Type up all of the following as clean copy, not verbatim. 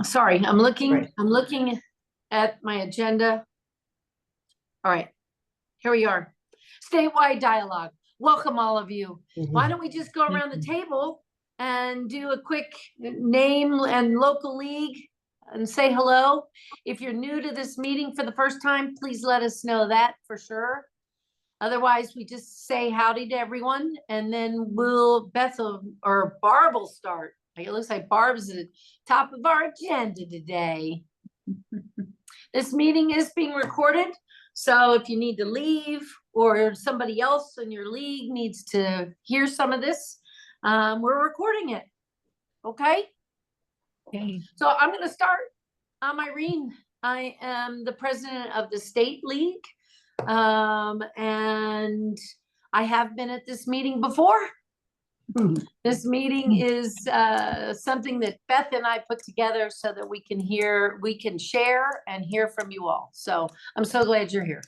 Sorry, I'm looking. Right. I'm looking at my agenda. All right, here we are. Statewide dialogue. Welcome all of you. Why don't we just go around the table and do a quick name and local league and say hello. If you're new to this meeting for the first time, please let us know that for sure. Otherwise, we just say howdy to everyone, and then Beth or Barb will start. It looks like Barb's at the top of our agenda today. This meeting is being recorded, so if you need to leave or somebody else in your league needs to hear some of this, we're recording it. Okay? Okay. So I'm going to start. I'm Irene. I am the president of the state league. And I have been at this meeting before. This meeting is something that Beth and I put together so that we can share and hear from you all. So I'm so glad you're here.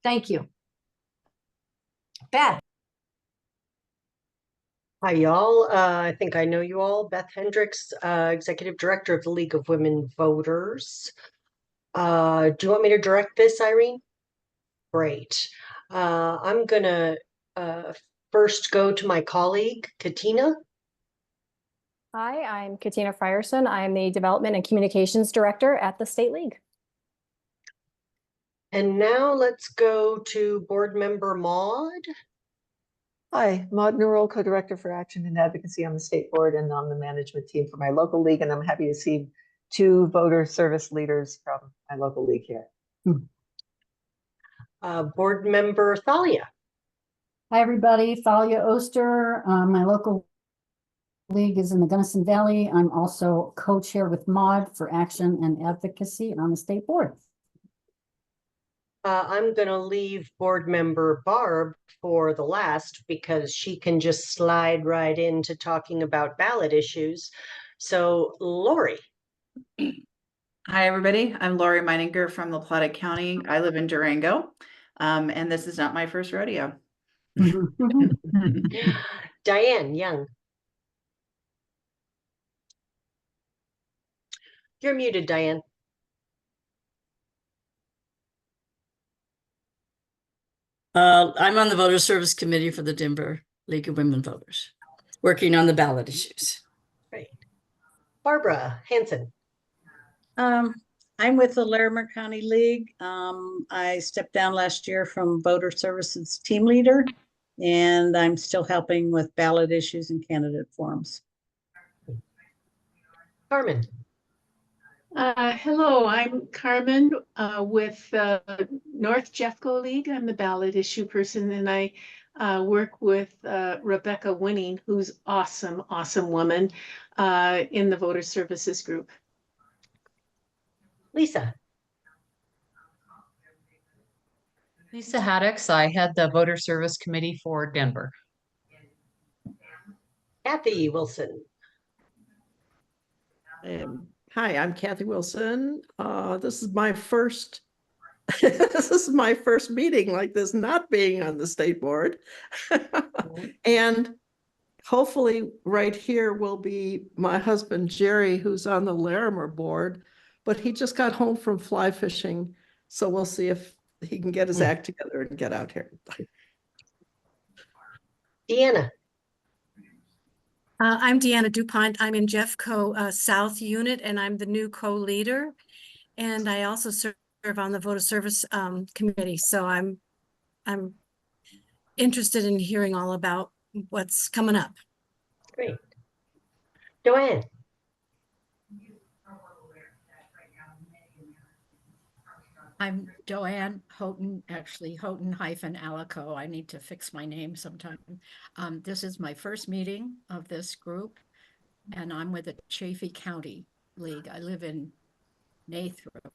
Thank you. Beth. Hi, y'all. I think I know you all. Beth Hendricks, Executive Director of the League of Women Voters. Do you want me to direct this, Irene? Great. I'm gonna first go to my colleague, Katina. Hi, I'm Katina Frierson. I'm the Development and Communications Director at the State League. And now let's go to Board Member Maud. Hi, Maud Newell, Co-Director for Action and Advocacy on the State Board and on the management team for my local league. And I'm happy to see two voter service leaders from my local league here. Board Member Thalia. Hi, everybody. Thalia Oster. My local league is in the Gunnison Valley. I'm also co-chair with Maud for Action and Advocacy on the State Board. I'm going to leave Board Member Barb for the last because she can just slide right into talking about ballot issues. So, Lori. Hi, everybody. I'm Lori Meininger from La Plata County. I live in Durango, and this is not my first rodeo. Diane Young. You're muted, Diane. I'm on the Voter Service Committee for the Denver League of Women Voters, working on the ballot issues. Great. Barbara Hanson. I'm with the Larimer County League. I stepped down last year from Voter Services team leader, and I'm still helping with ballot issues and candidate forums. Carmen. Hello, I'm Carmen with North Jeffco League. I'm the ballot issue person, and I work with Rebecca Winning, who's awesome woman in the Voter Services group. Lisa. Lisa Haddix. I had the Voter Service Committee for Denver. Kathy Wilson. Hi, I'm Kathy Wilson. This is my first this is my first meeting like this, not being on the state board. And hopefully right here will be my husband, Jerry, who's on the Larimer board, but he just got home from fly fishing. So we'll see if he can get his act together and get out here. Deanna. I'm Deanna DuPont. I'm in Jeffco South Unit, and I'm the new co-leader. And I also serve on the Voter Service Committee. So I'm interested in hearing all about what's coming up. Great. Joanne. I'm Joanne Houghton, actually Houghton-Alico. I need to fix my name sometime. This is my first meeting of this group, and I'm with the Chaffee County League. I live in Nathrop,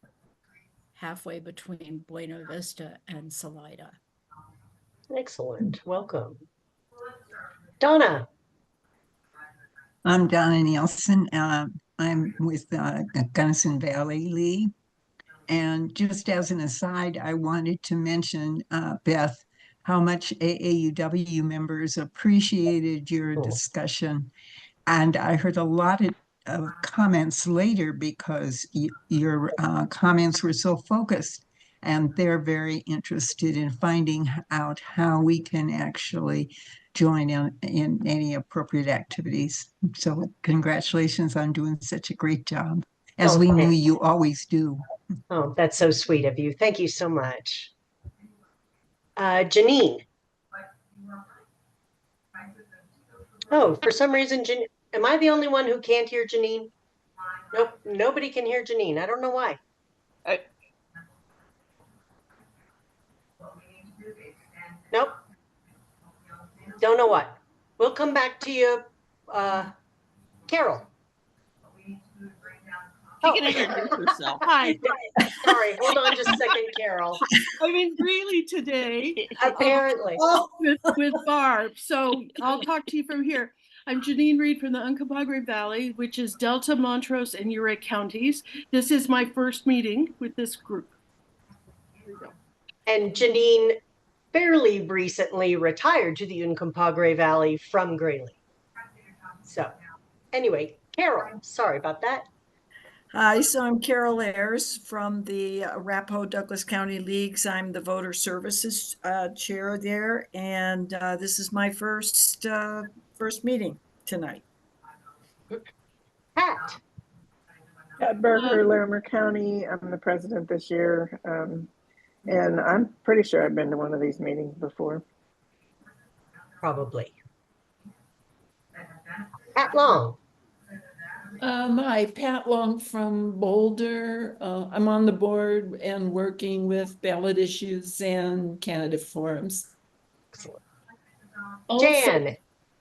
halfway between Buena Vista and Salida. Excellent. Welcome. Donna. I'm Donna Nielsen. I'm with the Gunnison Valley League. And just as an aside, I wanted to mention, Beth, how much AAUW members appreciated your discussion. And I heard a lot of of comments later because your comments were so focused, and they're very interested in finding out how we can actually join in any appropriate activities. So congratulations on doing such a great job, as we knew you always do. Oh, that's so sweet of you. Thank you so much. Janine. Oh, for some reason, am I the only one who can't hear Janine? Nope, nobody can hear Janine. I don't know why. Nope. Don't know what. We'll come back to you, Carol. You can introduce yourself. Hi. Sorry, hold on just a second, Carol. I'm in Greeley today. Apparently. With Barb. So I'll talk to you from here. I'm Janine Reed from the Uncompahgre Valley, which is Delta, Montrose, and Ouray counties. This is my first meeting with this group. And Janine fairly recently retired to the Uncompahgre Valley from Greeley. So anyway, Carol, sorry about that. Hi, so I'm Carol Ayers from the Arapahoe Douglas County Leagues. I'm the Voter Services Chair there, and this is my first meeting tonight. Pat. Pat Berger, Larimer County. I'm the president this year, and I'm pretty sure I've been to one of these meetings before. Probably. Pat Long. Hi, Pat Long from Boulder. I'm on the board and working with Ballot Issues and candidate forums. Excellent. Also, Jan.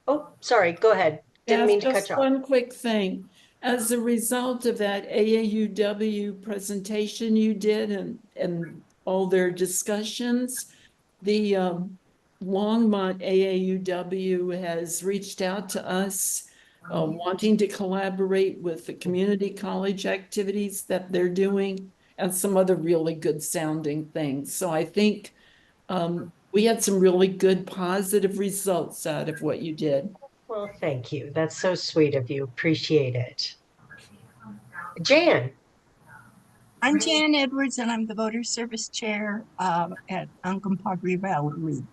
Oh, sorry. Go ahead. Didn't mean to cut you off. One quick thing. As a result of that AAUW presentation you did and all their discussions, the Longmont AAUW has reached out to us wanting to collaborate with the community college activities that they're doing and some other really good sounding things. So I think we had some really good positive results out of what you did. Well, thank you. That's so sweet of you. Appreciate it. Jan. I'm Jan Edwards, and I'm the Voter Service Chair at Uncompahgre Valley League.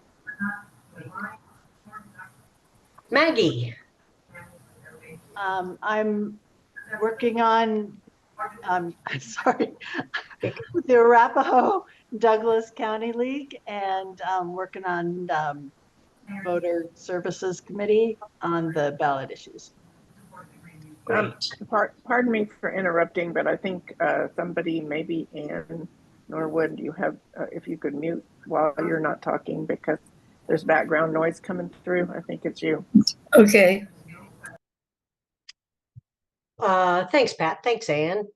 Maggie. I'm working on, I'm sorry, the Arapahoe Douglas County League, and working on Voter Services Committee on the ballot issues. Pardon me for interrupting, but I think somebody, maybe Ann Norwood, you have, if you could mute while you're not talking because there's background noise coming through. I think it's you. Okay. Thanks, Pat. Thanks, Ann.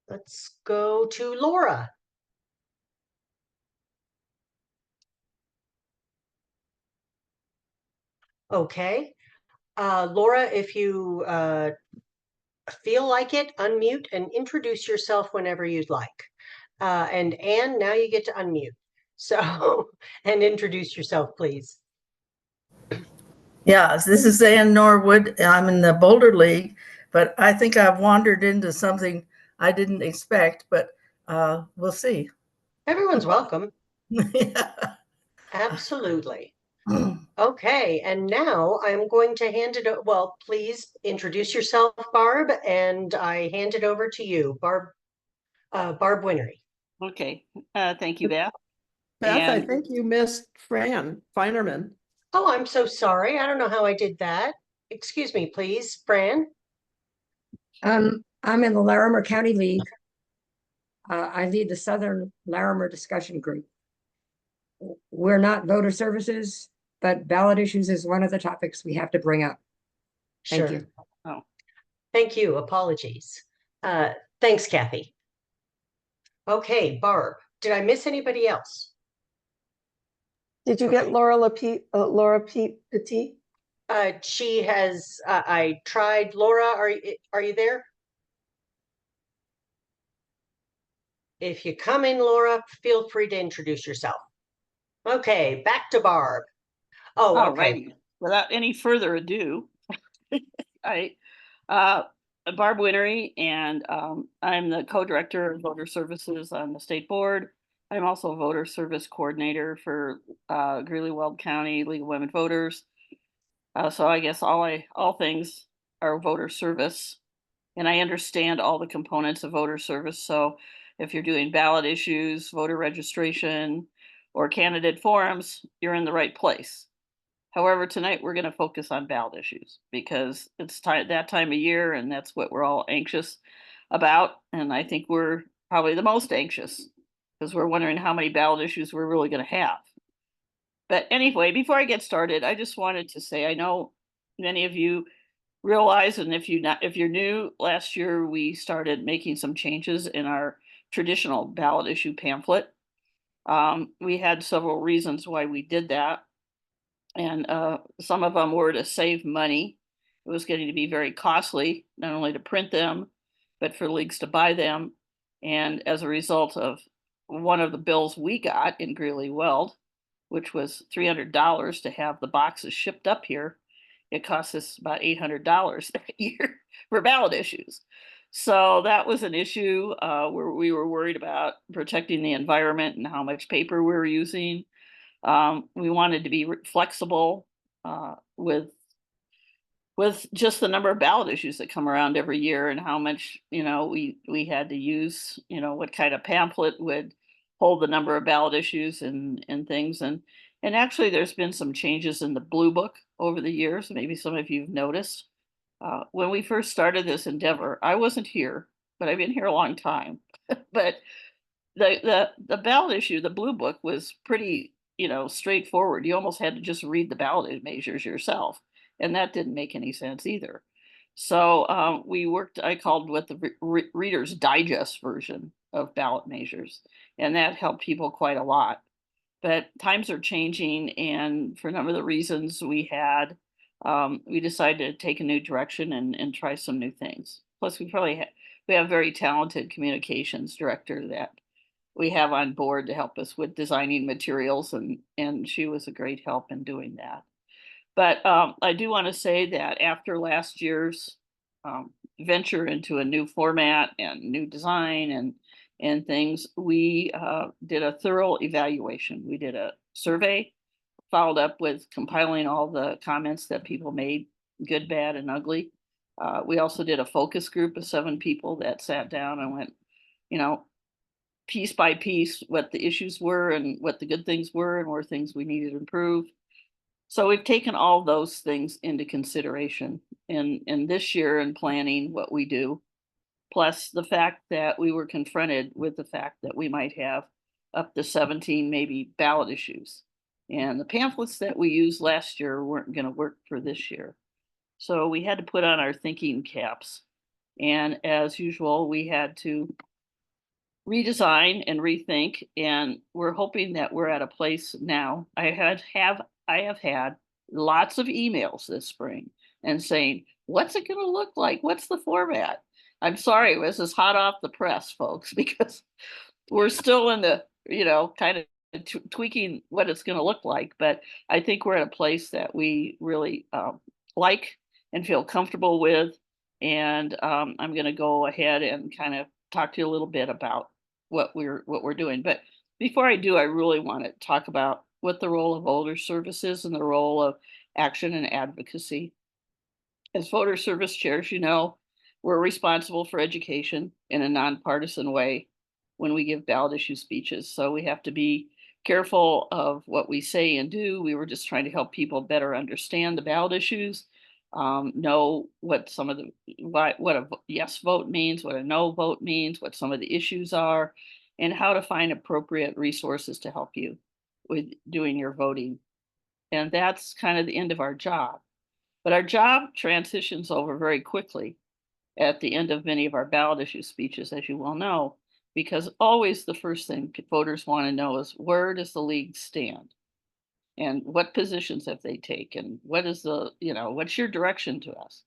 Let's go to Laura. Okay. Laura, if you feel like it, unmute and introduce yourself whenever you'd like. And Ann, now you get to unmute. So, and introduce yourself, please. Yeah, this is Ann Norwood. I'm in the Boulder League, but I think I've wandered into something I didn't expect, but we'll see. Everyone's welcome. Yeah. Absolutely. Okay, and now I'm going to hand it over. Well, please introduce yourself, Barb, and I hand it over to you, Barb Winery. Okay, thank you, Beth. Beth, I think you missed Fran Feinerman. Oh, I'm so sorry. I don't know how I did that. Excuse me, please, Fran. I'm in the Larimer County League. I lead the Southern Larimer Discussion Group. We're not voter services, but ballot issues is one of the topics we have to bring up. Thank you. Oh, thank you. Apologies. Thanks, Kathy. Okay, Barb, did I miss anybody else? Did you get Laura Petit? She has, I tried. Laura, are you there? If you come in, Laura, feel free to introduce yourself. Okay, back to Barb. Oh, okay. Without any further ado, Hi, I'm Barb Winery, and I'm the co-director of voter services on the state board. I'm also a voter service coordinator for Greeley-Weld County League of Women Voters. So I guess all things are voter service, and I understand all the components of voter service. So if you're doing ballot issues, voter registration, or candidate forums, you're in the right place. However, tonight we're going to focus on ballot issues because it's that time of year, and that's what we're all anxious about. And I think we're probably the most anxious because we're wondering how many ballot issues we're really going to have. But anyway, before I get started, I just wanted to say I know many of you realize, and if you're new, last year we started making some changes in our traditional ballot issue pamphlet. We had several reasons why we did that. And some of them were to save money. It was getting to be very costly, not only to print them, but for leagues to buy them. And as a result of one of the bills we got in Greeley-Weld, which was $300 to have the boxes shipped up here, it cost us about $800 that year for ballot issues. So that was an issue where we were worried about protecting the environment and how much paper we were using. We wanted to be flexible with just the number of ballot issues that come around every year and how much, we had to use, what kind of pamphlet would hold the number of ballot issues and things. And actually there's been some changes in the Blue Book over the years. Maybe some of you've noticed. When we first started this endeavor, I wasn't here, but I've been here a long time. But the ballot issue, the Blue Book, was pretty, straightforward. You almost had to just read the ballot measures yourself, and that didn't make any sense either. So I called with the Reader's Digest version of ballot measures, and that helped people quite a lot. But times are changing, and for a number of the reasons we decided to take a new direction and try some new things. Plus, we have a very talented communications director that we have on board to help us with designing materials, and she was a great help in doing that. But I do want to say that after last year's venture into a new format and new design and things, we did a thorough evaluation. We did a survey, followed up with compiling all the comments that people made, good, bad, and ugly. We also did a focus group of 7 people that sat down and went, piece by piece, what the issues were and what the good things were and where things we needed to improve. So we've taken all those things into consideration in this year in planning what we do, plus the fact that we were confronted with the fact that we might have up to 17 maybe ballot issues. And the pamphlets that we used last year weren't going to work for this year. So we had to put on our thinking caps. And as usual, we had to redesign and rethink, and we're hoping that we're at a place now. I have had lots of emails this spring and saying, what's it going to look like? What's the format? I'm sorry, this is hot off the press, folks, because we're still in the, kind of tweaking what it's going to look like. But I think we're at a place that we really like and feel comfortable with. And I'm going to go ahead and kind of talk to you a little bit about what we're doing. But before I do, I really want to talk about what the role of voter services and the role of action and advocacy. As voter service chairs, we're responsible for education in a nonpartisan way when we give ballot issue speeches. So we have to be careful of what we say and do. We were just trying to help people better understand the ballot issues, know what what a yes vote means, what a no vote means, what some of the issues are, and how to find appropriate resources to help you with doing your voting. And that's kind of the end of our job. But our job transitions over very quickly at the end of many of our ballot issue speeches, as you well know, because always the first thing voters want to know is, where does the league stand? And what positions have they taken? What is what's your direction to us?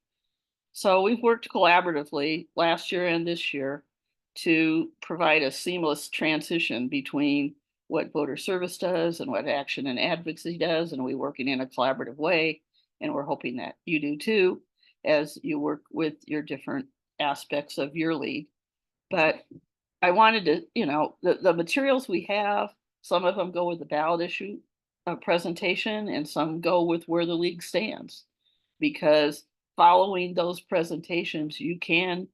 So we've worked collaboratively last year and this year to provide a seamless transition between what voter service does and what action and advocacy does. And we're working in a collaborative way, and we're hoping that you do too. as you work with your different aspects of your league. But I wanted to, the materials we have, some of them go with the ballot issue presentation, and some go with where the league stands. Because following those presentations, you can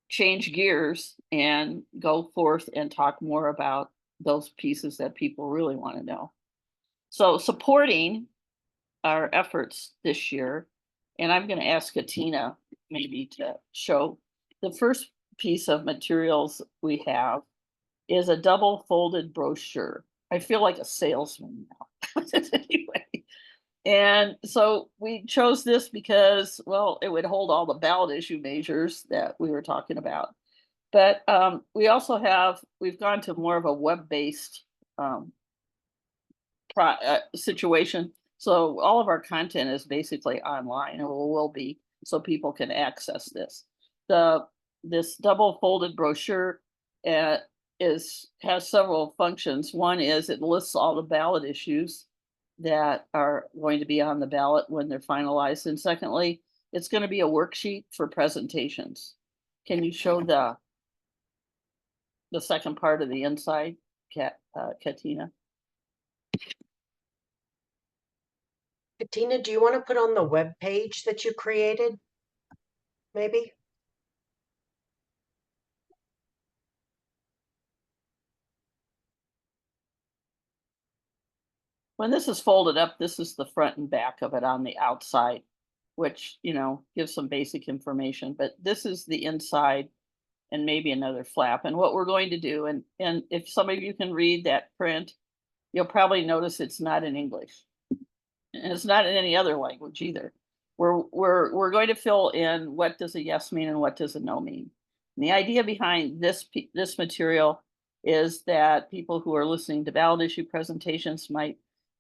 change gears and go forth and talk more about those pieces that people really want to know. So supporting our efforts this year, and I'm going to ask Katina maybe to show the first piece of materials we have is a double folded brochure. I feel like a salesman now. Anyway, and so we chose this because, well, it would hold all the ballot issue measures that we were talking about. But we also we've gone to more of a web-based situation. So all of our content is basically online, and will be, so people can access this. This double folded brochure has several functions. One is it lists all the ballot issues that are going to be on the ballot when they're finalized. And secondly, it's going to be a worksheet for presentations. Can you show the second part of the inside, Katina? Katina, do you want to put on the web page that you created? Maybe? When this is folded up, this is the front and back of it on the outside, which, gives some basic information, but this is the inside and maybe another flap. And what we're going to do, and if some of you can read that print, you'll probably notice it's not in English. And it's not in any other language either. We're going to fill in what does a yes mean and what does a no mean. And the idea behind this material is that people who are listening to ballot issue presentations might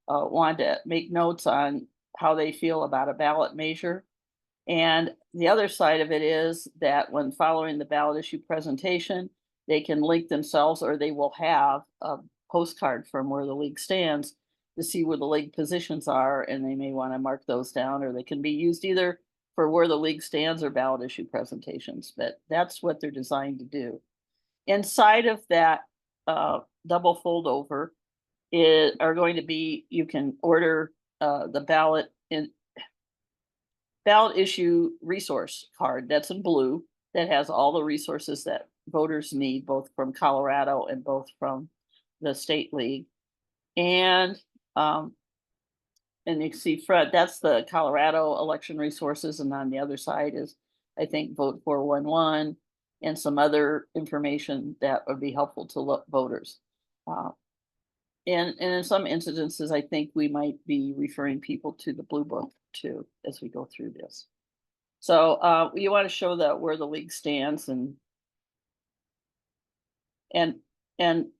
want to make notes on how they feel about a ballot measure. And the other side of it is that when following the ballot issue presentation, they can link themselves, or they will have a postcard from where the league stands to see where the league positions are, and they may want to mark those down, or they can be used either for where the league stands or ballot issue presentations. But that's what they're designed to do. Inside of that double fold over are going to be, you can order the ballot issue resource card that's in blue, that has all the resources that voters need, both from Colorado and both from the state league. And you see Fred, that's the Colorado election resources, and on the other side is, I think, Vote 411 and some other information that would be helpful to voters. And in some instances, I think we might be referring people to the Blue Book too as we go through this. So you want to show where the league stands, and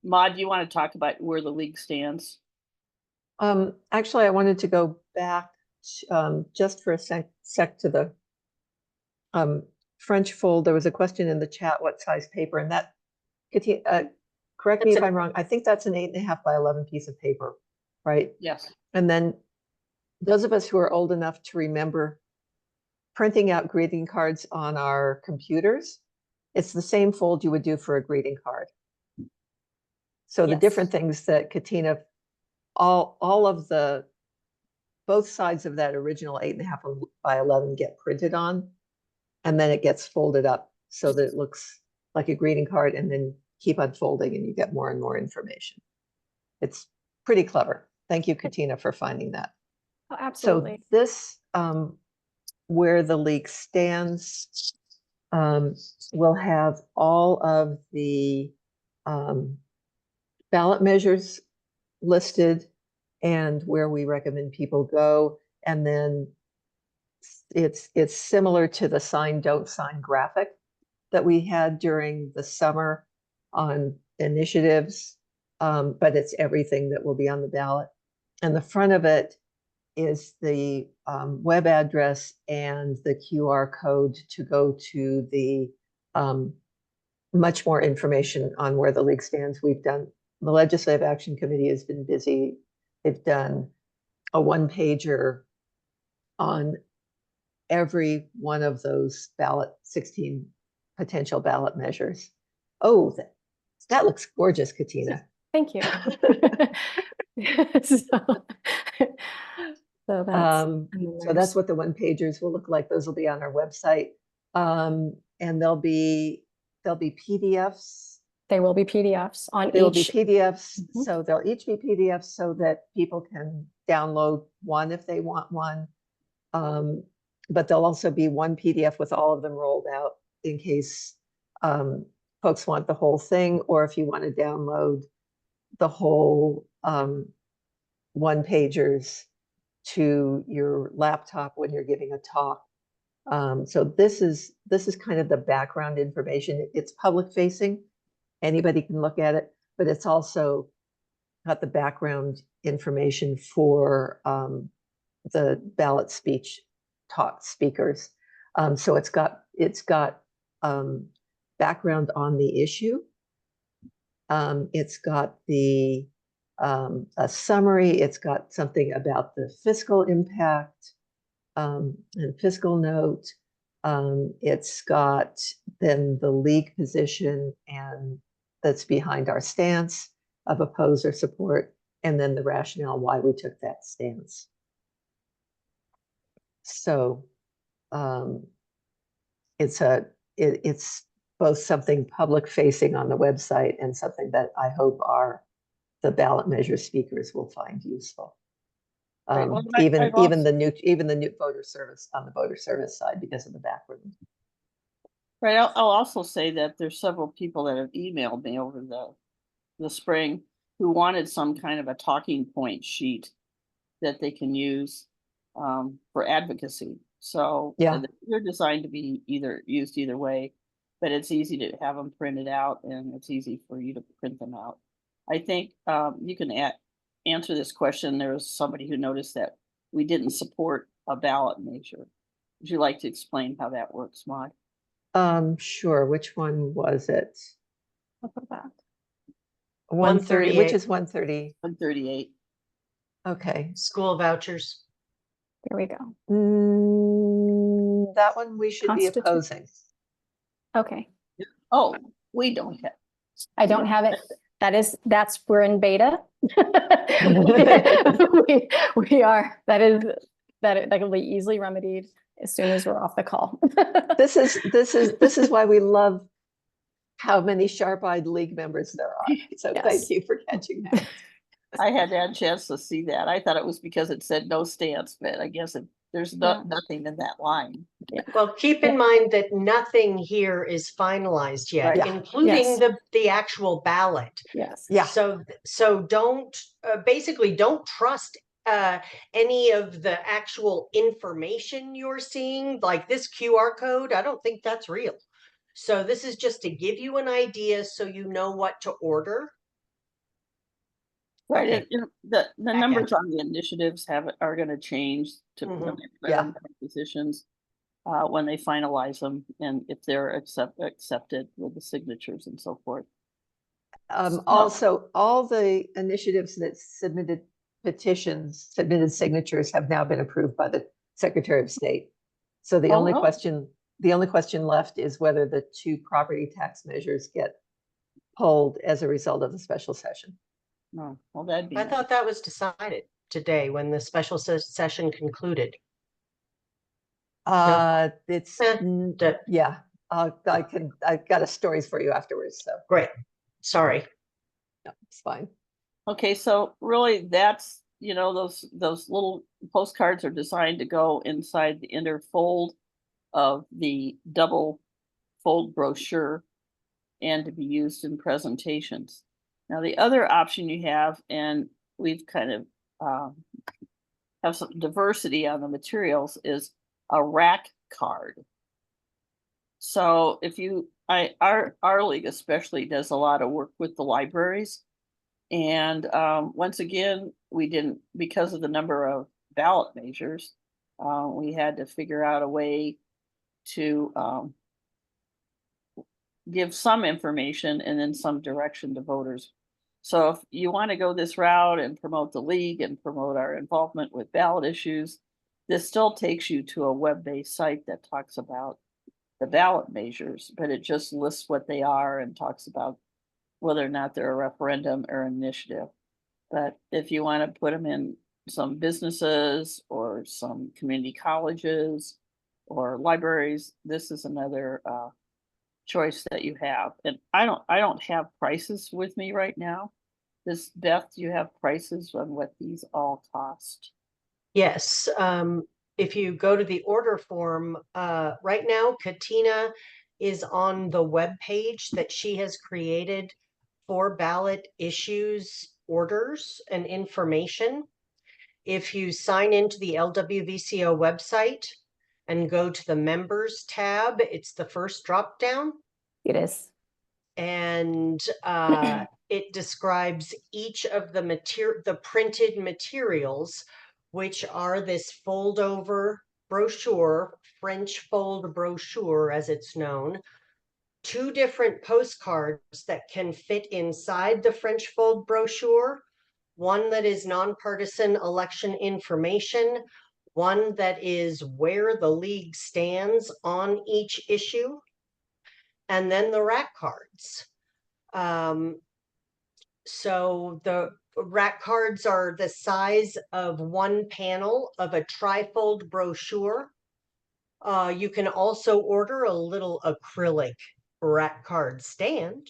Maude, you want to talk about where the league stands? Actually, I wanted to go back just for a sec to the French fold. There was a question in the chat, what size paper, and that, correct me if I'm wrong, I think that's an 8.5 by 11 piece of paper, right? Yes. And then those of us who are old enough to remember printing out greeting cards on our computers, it's the same fold you would do for a greeting card. So the different things that Katina, all of both sides of that original 8.5 by 11 get printed on, and then it gets folded up so that it looks like a greeting card, and then keep unfolding and you get more and more information. It's pretty clever. Thank you, Katina, for finding that. Oh, absolutely. So this, where the league stands, will have all of the ballot measures listed and where we recommend people go. And then it's similar to the sign, don't sign graphic that we had during the summer on initiatives, but it's everything that will be on the ballot. And the front of it is the web address and the QR code to go to the much more information on where the league stands. The Legislative Action Committee has been busy. They've done a one-pager on every one of those 16 potential ballot measures. Oh, that looks gorgeous, Katina. Thank you. So that's what the one pagers will look like. Those will be on our website. And there'll be PDFs. They will be PDFs on They will be each. PDFs. So they'll each be PDFs so that people can download one if they want one. But there'll also be one PDF with all of them rolled out in case folks want the whole thing, or if you want to download the whole one pagers to your laptop when you're giving a talk. So this is kind of the background information. It's public facing. Anybody can look at it, but it's also got the background information for the ballot speech talk speakers. So it's got background on the issue. It's got a summary. It's got something about the fiscal impact and fiscal note. It's got then the league position and that's behind our stance of oppose or support, and then the rationale why we took that stance. So it's both something public facing on the website and something that I hope the ballot measure speakers will find useful. Right, well, Even the new voter service on the voter service side because of the background. Right. I'll also say that there's several people that have emailed me over the spring who wanted some kind of a talking point sheet that they can use for advocacy. So yeah, they're designed to be used either way, but it's easy to have them printed out and it's easy for you to print them out. I think you can answer this question. There was somebody who noticed that we didn't support a ballot measure. Would you like to explain how that works, Maud? Sure. Which one was it? What about that? 130, which is 130. 138. Okay. School vouchers. There we go. That one we should be opposing. Okay. Oh, we don't have. I don't have it. We're in beta. we are. That can be easily remedied as soon as we're off the call. This is why we love how many sharp-eyed league members there are. So yes. Thank you for catching that. I had a chance to see that. I thought it was because it said no stance, but I guess there's nothing in that line. Yeah. Well, keep in mind that nothing here is finalized yet, right. Including the actual ballot. Yes. Yeah. So don't basically don't trust any of the actual information you're seeing, like this QR code. I don't think that's real. So this is just to give you an idea so you know what to order. Right. Okay. The numbers on the initiatives are going to change to positions when they finalize them and if they're accepted with the signatures and so forth. Also, all the initiatives that submitted signatures have now been approved by the Secretary of State. So the only question left is whether the 2 property tax measures get pulled as a result of the special session. No, well, that'd be. I thought that was decided today when the special session concluded. It's yeah. I've got a stories for you afterwards. So great. Sorry. No, it's fine. Okay, so really, that's those little postcards are designed to go inside the inner fold of the double fold brochure and to be used in presentations. Now, the other option you have, and we've kind of have some diversity on the materials, is a rack card. So if our league especially does a lot of work with the libraries. And once again, we didn't, because of the number of ballot measures, we had to figure out a way to give some information and then some direction to voters. So if you want to go this route and promote the league and promote our involvement with ballot issues, this still takes you to a web-based site that talks about the ballot measures, but it just lists what they are and talks about whether or not they're a referendum or initiative. But if you want to put them in some businesses or some community colleges or libraries, this is another choice that you have. And I don't have prices with me right now. Beth, do you have prices on what these all cost? Yes, if you go to the order form, right now, Katina is on the web page that she has created for ballot issues, orders, and information. If you sign into the LWVCO website and go to the members tab, it's the first drop down. It is. And it describes each of the printed materials, which are this fold over brochure, French fold brochure as it's known, 2 different postcards that can fit inside the French fold brochure, one that is nonpartisan election information, one that is where the league stands on each issue, and then the rack cards. So the rack cards are the size of one panel of a trifold brochure. You can also order a little acrylic rack card stand.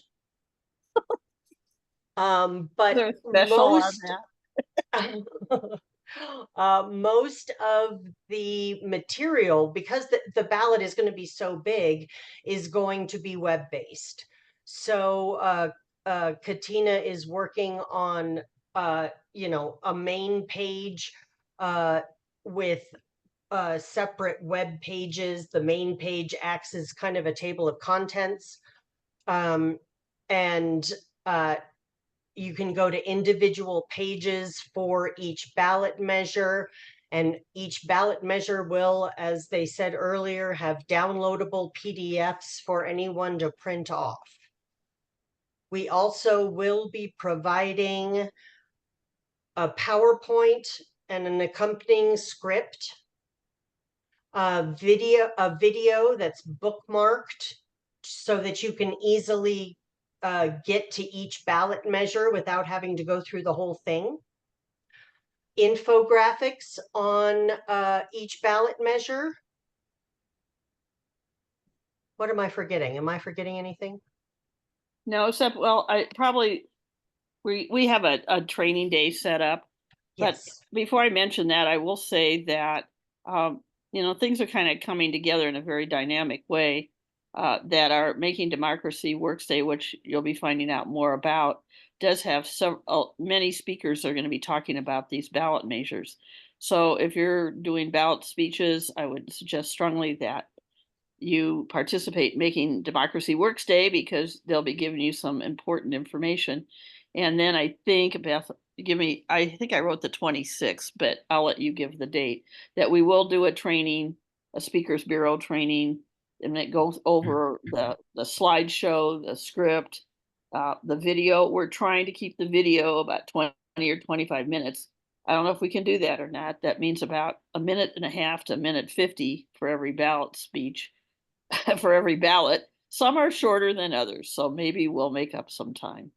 But most of the material, because the ballot is going to be so big, is going to be web-based. So Katina is working on a main page with separate web pages. The main page acts as kind of a table of contents, and you can go to individual pages for each ballot measure, and each ballot measure will, as they said earlier, have downloadable PDFs for anyone to print off. We also will be providing a PowerPoint and an accompanying script, a video that's bookmarked so that you can easily get to each ballot measure without having to go through the whole thing. Infographics on each ballot measure. What am I forgetting? Am I forgetting anything? No, except, well, we have a training day set up. But yes. Before I mention that, I will say that, things are kind of coming together in a very dynamic way. That our Making Democracy Works Day, which you'll be finding out more about, does have many speakers are going to be talking about these ballot measures. So if you're doing ballot speeches, I would suggest strongly that you participate in Making Democracy Works Day, because they'll be giving you some important information. And then I think, Beth, I think I wrote the 26th, but I'll let you give the date, that we will do a training, a Speakers Bureau training, and it goes over the slideshow, the script, the video. We're trying to keep the video about 20 or 25 minutes. I don't know if we can do that or not. That means about 1.5 minutes to 1.50 minutes for every ballot speech, for every ballot. Some are shorter than others, so maybe we'll make up some time.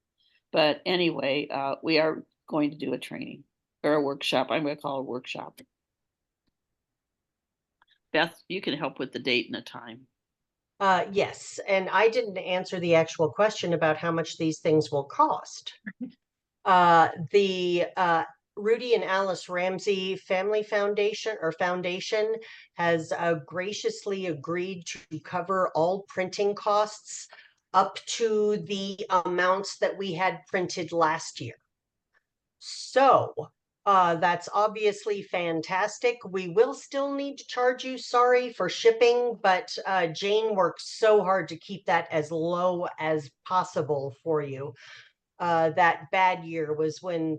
But anyway, we are going to do a training or a workshop. I'm going to call it a workshop. Beth, you can help with the date and the time. Yes, and I didn't answer the actual question about how much these things will cost. The Rudy and Alice Ramsey Family Foundation has graciously agreed to cover all printing costs up to the amounts that we had printed last year. So that's obviously fantastic. We will still need to charge you, sorry, for shipping, but Jane worked so hard to keep that as low as possible for you. That bad year was when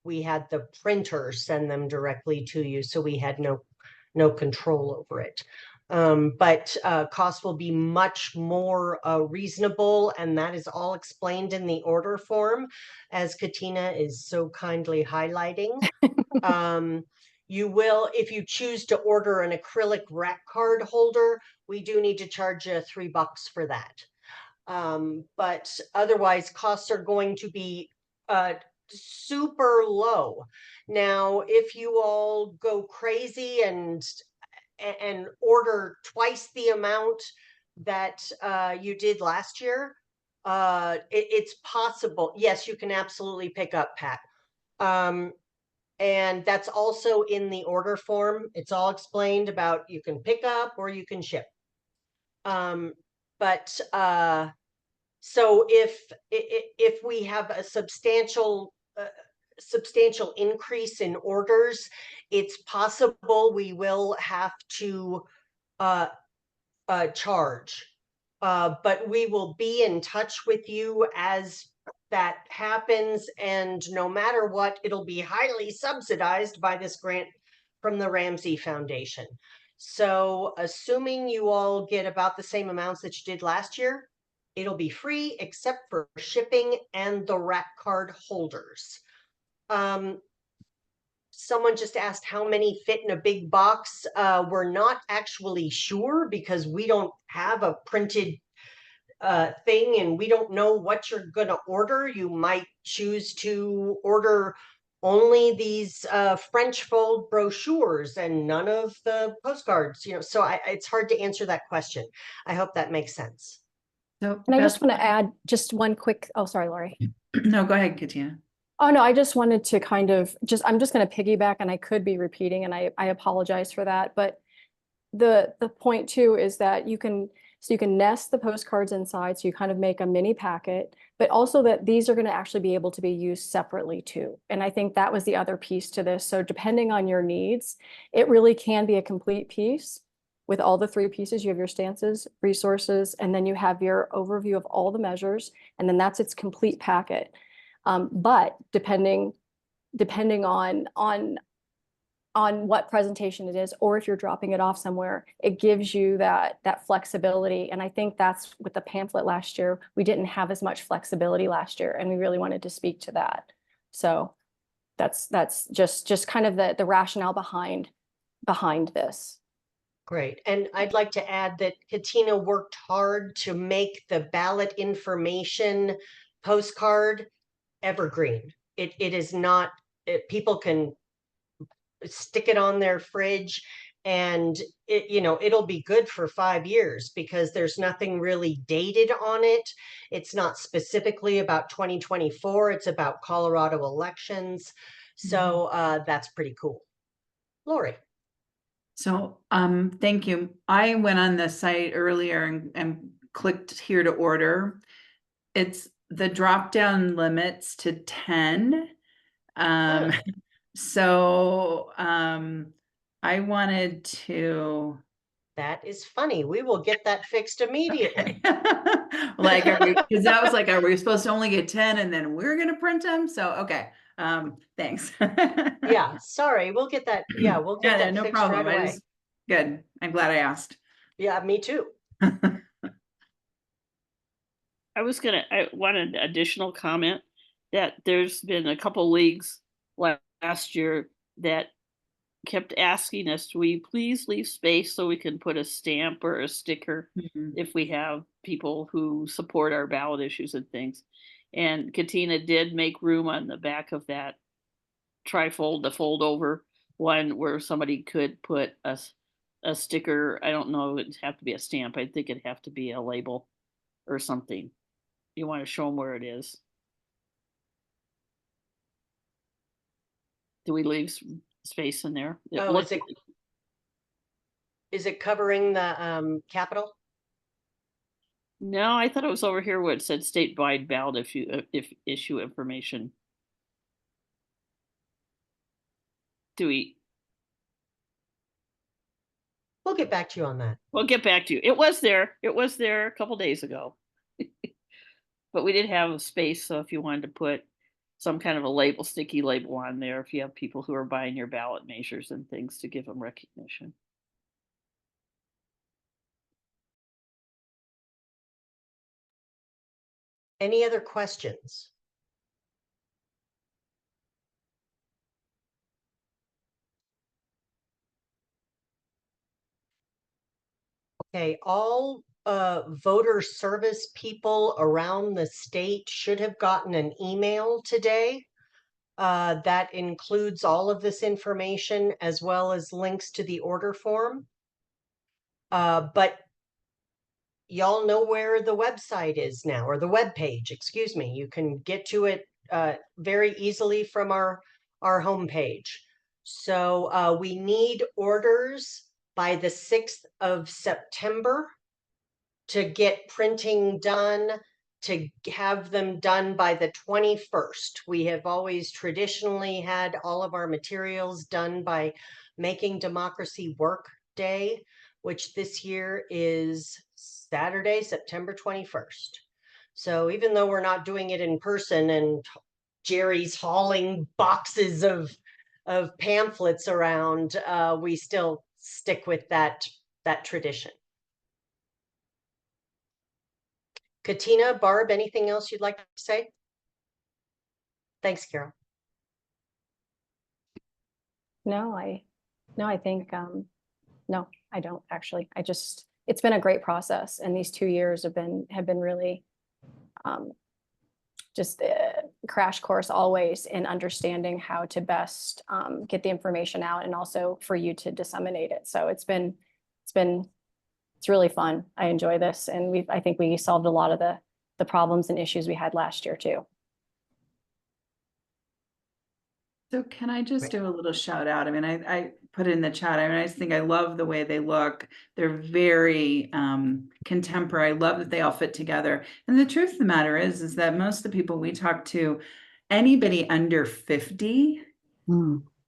we had the printer send them directly to you, so we had no control over it. But costs will be much more reasonable, and that is all explained in the order form, as Katina is so kindly highlighting. You will, if you choose to order an acrylic rack card holder, we do need to charge you $3 for that. But otherwise, costs are going to be super low. Now, if you all go crazy and order twice the amount that you did last year, it's possible. Yes, you can absolutely pick up, Pat. And that's also in the order form. It's all explained about you can pick up or you can ship. So if we have a substantial increase in orders, it's possible we will have to charge. But we will be in touch with you as that happens, and no matter what, it'll be highly subsidized by this grant from the Ramsey Foundation. So assuming you all get about the same amounts that you did last year, it'll be free except for shipping and the rack card holders. Someone just asked how many fit in a big box. We're not actually sure because we don't have a printed thing and we don't know what you're going to order. You might choose to order only these French fold brochures and none of the postcards, so it's hard to answer that question. I hope that makes sense. So, And I just want to add just one quick, oh, sorry, Lori. No, go ahead, Katina. Oh, no, I just wanted to kind of I'm just going to piggyback, and I could be repeating, and I apologize for that. But the point too is that you can nest the postcards inside, so you kind of make a mini packet, but also that these are going to actually be able to be used separately too. And I think that was the other piece to this. So depending on your needs, it really can be a complete piece with all the 3 pieces. You have your stances, resources, and then you have your overview of all the measures, and then that's its complete packet. But depending on what presentation it is, or if you're dropping it off somewhere, it gives you that flexibility. And I think that's with the pamphlet last year, we didn't have as much flexibility last year, and we really wanted to speak to that. So that's just kind of the rationale behind this. Great. And I'd like to add that Katina worked hard to make the ballot information postcard evergreen. It is not, people can stick it on their fridge and it'll be good for 5 years because there's nothing really dated on it. It's not specifically about 2024. It's about Colorado elections. So that's pretty cool. Lori. So thank you. I went on the site earlier and clicked here to order. It's the drop down limits to 10. So I wanted to. That is funny. We will get that fixed immediately. Like, because that was like, are we supposed to only get 10 and then we're gonna print them? So okay. Thanks. Yeah, sorry. We'll get that. Yeah, we'll get that no fixed problem. right away. Good. I'm glad I asked. Yeah, me too. I wanted additional comment that there's been a couple leagues last year that kept asking us, will you please leave space so we can put a stamp or a sticker if we have people who support our ballot issues and things. And Katina did make room on the back of that trifold, the fold over one, where somebody could put a sticker. I don't know, it'd have to be a stamp. I think it'd have to be a label or something. You want to show them where it is. Do we leave space in there? Is it covering the Capitol? No, I thought it was over here where it said statewide ballot issue information. We'll get back to you on that. We'll get back to you. It was there. It was there a couple days ago. But we did have a space, so if you wanted to put some kind of a label, sticky label on there, if you have people who are buying your ballot measures and things, to give them recognition. Any other questions? Okay, all voter service people around the state should have gotten an email today that includes all of this information as well as links to the order form. But y'all know where the website is now, or the web page, excuse me. You can get to it very easily from our homepage. So we need orders by the 6th of September to get printing done, to have them done by the 21st. We have always traditionally had all of our materials done by Making Democracy Work Day, which this year is Saturday, September 21st. So even though we're not doing it in person and Jerry's hauling boxes of pamphlets around, we still stick with that tradition. Katina, Barb, anything else you'd like to say? Thanks, Carol. No, I think, no, I don't actually. It's been a great process, and these 2 years have been really just a crash course always in understanding how to best get the information out, and also for you to disseminate it. So it's really fun. I enjoy this, and I think we solved a lot of the problems and issues we had last year too. So can I just do a little shout out? I mean, I put it in the chat. I mean, I just think I love the way they look. They're very contemporary. I love that they all fit together. And the truth of the matter is that most of the people we talk to, anybody under 50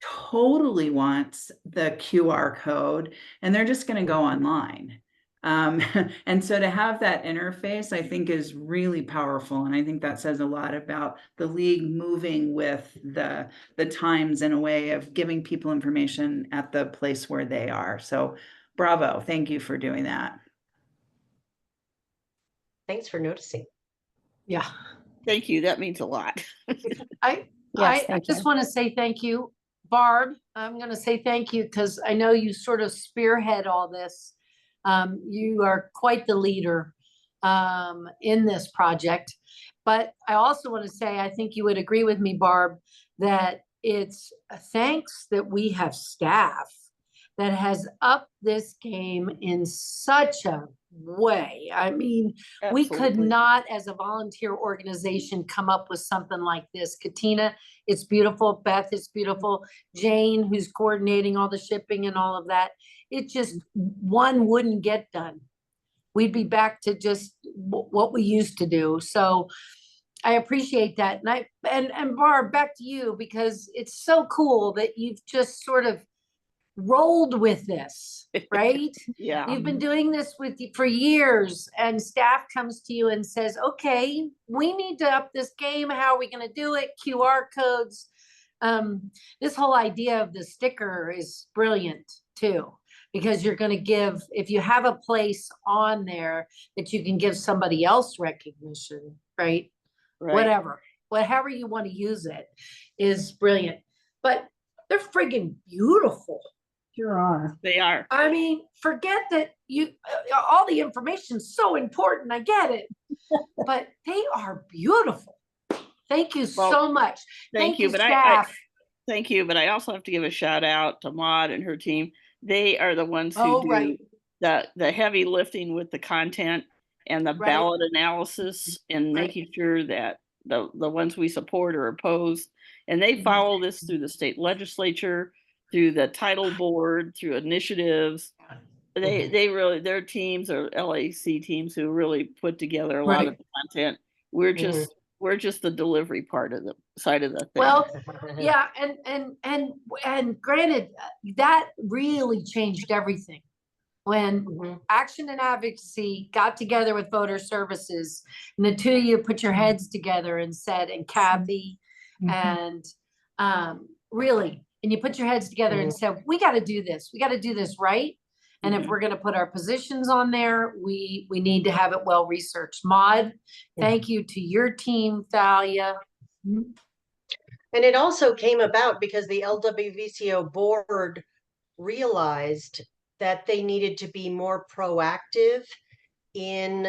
totally wants the QR code, and they're just going to go online. And so to have that interface, I think, is really powerful. And I think that says a lot about the league moving with the times in a way of giving people information at the place where they are. So bravo. Thank you for doing that. Thanks for noticing. Yeah. Thank you. That means a lot. I just want to say thank you, Barb. I'm going to say thank you because I know you sort of spearhead all this. You are quite the leader in this project. But I also want to say, I think you would agree with me, Barb, that it's thanks that we have staff that has upped this game in such a way. I mean, we could not, as a volunteer organization, come up with something like this. Katina, it's beautiful. Beth, it's beautiful. Jane, who's coordinating all the shipping and all of that. It just, one wouldn't get done. We'd be back to just what we used to do. So I appreciate that. And Barb, back to you, because it's so cool that you've just sort of rolled with this, right? Yeah. You've been doing this for years, and staff comes to you and says, okay, we need to up this game. How are we going to do it? QR codes. This whole idea of the sticker is brilliant too, because you're going to give, if you have a place on there that you can give somebody else recognition, right? Whatever you want to use it is brilliant. But they're friggin' beautiful. Sure are. They are. I mean, forget that all the information's so important. I get it, but they are beautiful. Thank you so much. Thank you, but staff. Thank you, but I also have to give a shout out to Maud and her team. They are the ones who do the heavy lifting with the content and the ballot analysis and making sure that the ones we support or oppose, and they follow this through the state legislature, through the title board, through initiatives. They really, their teams are LAC teams who really put together a lot of content. We're just the delivery part of the side of the thing. Well, yeah, and granted, that really changed everything when Action and Advocacy got together with Voter Services, and the two of you put your heads together and said, and Kathy, and really, and you put your heads together and said, we got to do this. We got to do this right. And if we're going to put our positions on there, we need to have it well researched. Maud, thank you to your team, Thalia. And it also came about because the LWVCO board realized that they needed to be more proactive in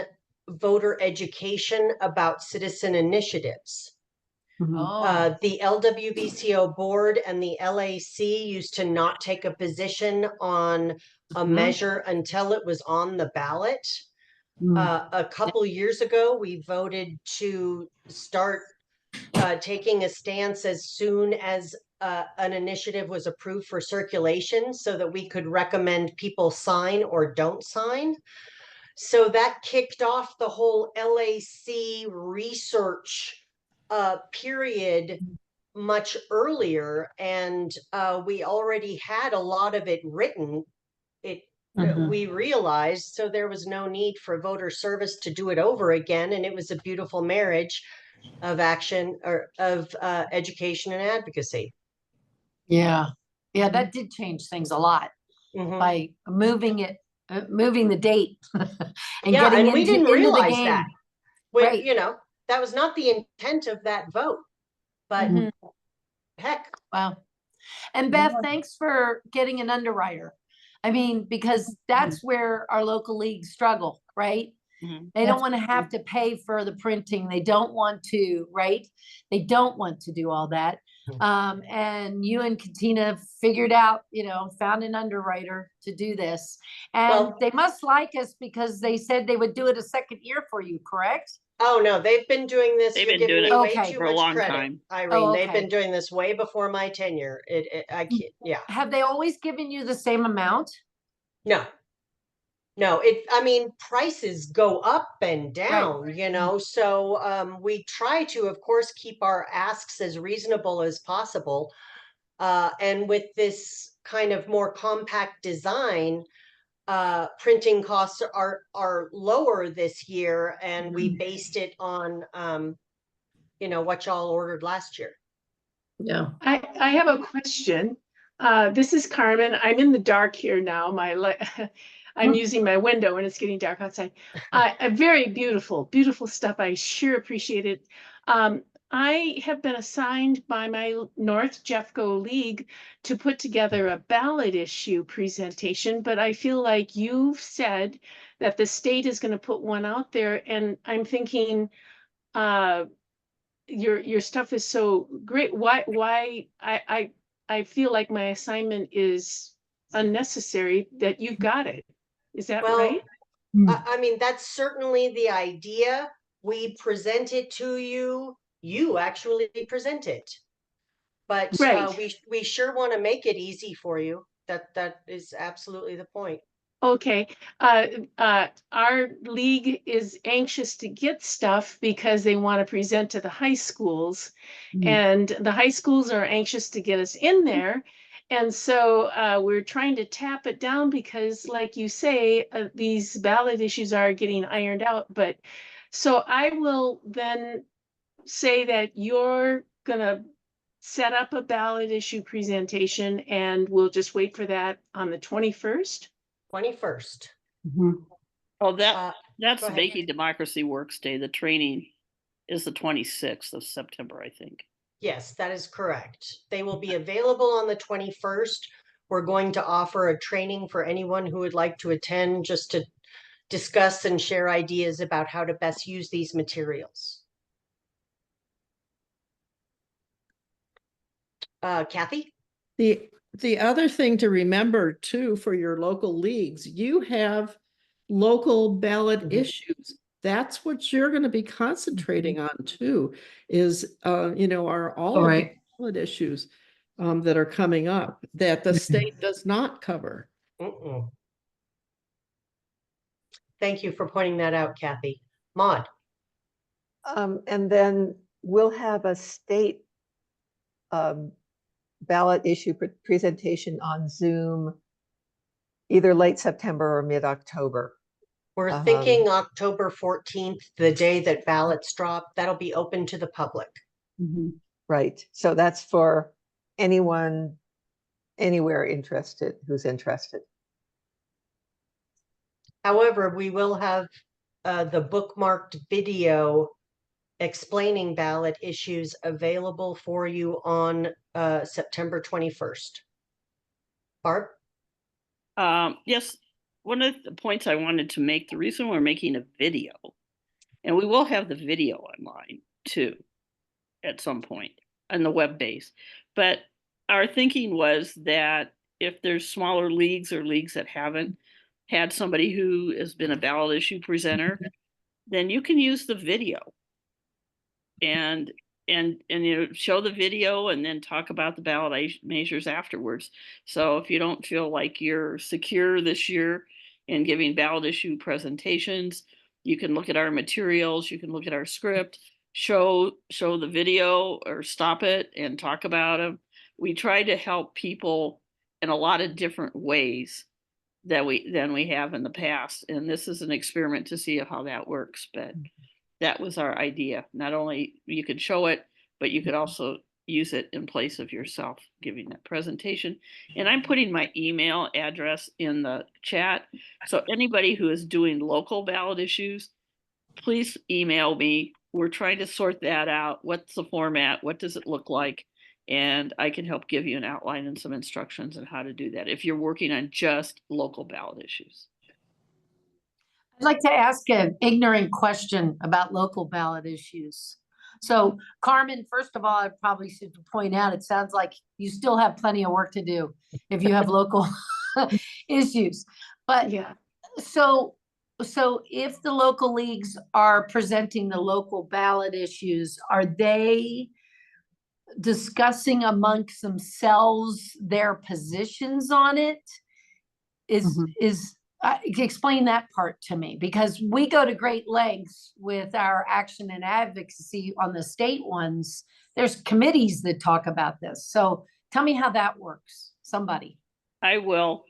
voter education about citizen initiatives. Oh. The LWBCO board and the LAC used to not take a position on a measure until it was on the ballot. A couple years ago, we voted to start taking a stance as soon as an initiative was approved for circulation so that we could recommend people sign or don't sign. So that kicked off the whole LAC research period much earlier, and we already had a lot of it written. We realized, so there was no need for voter service to do it over again, and it was a beautiful marriage of action or of education and advocacy. Yeah. Yeah, that did change things a lot by moving it, moving the date and yeah, getting and we didn't into the realize game. that. Right. You know, that was not the intent of that vote, but heck. Wow. And Beth, thanks for getting an underwriter. I mean, because that's where our local leagues struggle, right? They don't want to have to pay for the printing. They don't want to, right? They don't want to do all that. And you and Katina figured out, you know, found an underwriter to do this. And they must like us because they said they would do it a second year for you, correct? Oh no, they've been doing this. They've You're been giving doing me it way too for a much long credit, time. Irene. They've been doing this way before my tenure. I can't. Yeah. Have they always given you the same amount? No. No, I mean, prices go up and down, you know, so we try to, of course, keep our asks as reasonable as possible. And with this kind of more compact design, printing costs are lower this year, and we based it on, you know, what y'all ordered last year. Yeah. I have a question. This is Carmen. I'm in the dark here now. I'm using my window and it's getting dark outside. A very beautiful, beautiful stuff. I sure appreciate it. I have been assigned by my North Jeffco League to put together a ballot issue presentation, but I feel like you've said that the state is going to put one out there, and I'm thinking, your stuff is so great. Why I feel like my assignment is unnecessary, that you got it. Is that right? I mean, that's certainly the idea. We present it to you. You actually present it. But we sure want to make it easy for you. That is absolutely the point. Okay. Our league is anxious to get stuff because they want to present to the high schools, and the high schools are anxious to get us in there. And so we're trying to tap it down because, like you say, these ballot issues are getting ironed out. But so I will then say that you're going to set up a ballot issue presentation, and we'll just wait for that on the 21st. 21st. Oh, that's go ahead. Making Democracy Works Day. The training is the 26th of September, I think. Yes, that is correct. They will be available on the 21st. We're going to offer a training for anyone who would like to attend, just to discuss and share ideas about how to best use these materials. Kathy? The other thing to remember too, for your local leagues, you have local ballot issues. That's what you're going to be concentrating on too, is you know, are all of the ballot issues that are coming up that the state does not cover. Thank you for pointing that out, Kathy. Maud? And then we'll have a state ballot issue presentation on Zoom either late September or mid-October. We're thinking October 14th, the day that ballots drop. That'll be open to the public. Right. So that's for anyone, anywhere interested, who's interested. However, we will have the bookmarked video explaining ballot issues available for you on September 21st. Barb? Yes, one of the points I wanted to make, the reason we're making a video, and we will have the video online too at some point on the web base, but our thinking was that if there's smaller leagues or leagues that haven't had somebody who has been a ballot issue presenter, then you can use the video and you know, show the video and then talk about the ballot measures afterwards. So if you don't feel like you're secure this year in giving ballot issue presentations, you can look at our materials, you can look at our script, show the video or stop it and talk about them. We try to help people in a lot of different ways than we have in the past, and this is an experiment to see how that works. But that was our idea. Not only you could show it, but you could also use it in place of yourself giving that presentation. And I'm putting my email address in the chat. So anybody who is doing local ballot issues, please email me. We're trying to sort that out. What's the format? What does it look like? And I can help give you an outline and some instructions on how to do that if you're working on just local ballot issues. I'd like to ask an ignorant question about local ballot issues. So Carmen, first of all, I probably should point out, it sounds like you still have plenty of work to do if you have local issues. But yeah, so if the local leagues are presenting the local ballot issues, are they discussing amongst themselves their positions on it? Explain that part to me, because we go to great lengths with our action and advocacy on the state ones. There's committees that talk about this. So tell me how that works. Somebody. I will.